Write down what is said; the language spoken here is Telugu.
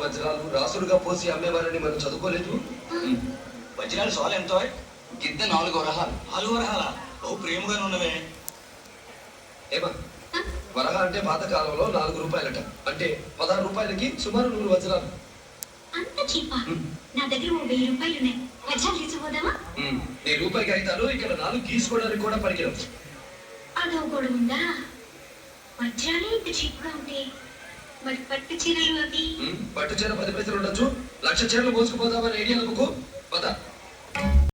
వజ్రాలు రాసులుగా పోసి అమ్మేవారని మనం చదువుకోలేదు. వజ్రాలు సోలు ఎంతో? గిద్ద 4 వరహాలు. 4 వరహాలా? బహు ప్రేమగానే ఉన్నవే. ఏమా వరహ అంటే పాతకాలంలో 4 రూపాయలట. అంటే 16 రూపాయలకి సుమారు 100 వజ్రాలు. అంత చీపా? నా దగ్గర 1000 రూపాయలు ఉన్నాయి. వజ్రాలు తీసుకోదామా? నీ రూపాయి కాగితాలు ఇక్కడ 4 గీసుకోవడానికి కూడా పనికిరావు. అదో గొడవ ఉందా? వజ్రాలే ఇంత చీప్గా ఉంటే మరి పట్టు చీరలు అవి? పట్టు చీర 10 పైసలు ఉండొచ్చు. 1,00,000 చీరలు మోసుకుపోదామని ఐడియా నమ్మకు. పద.